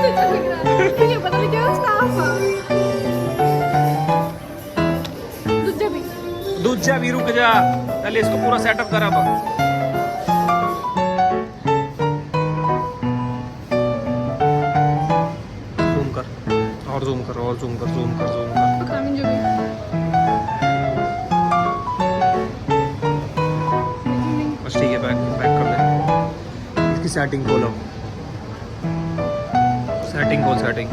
मुझे पता नहीं क्या स्टाफ दूजा भी रुक जा, पहले इसको पूरा सेटअप करा तो। जूम कर और जूम कर और जूम कर, जूम कर, जूम कर। बस ठीक है, बैक बैक कर ले। इसकी सेटिंग खोलो, सेटिंग खोल, सेटिंग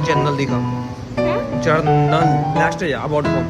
जनरल दिखा, जर्नल लास्ट है अबाउट फॉर्म।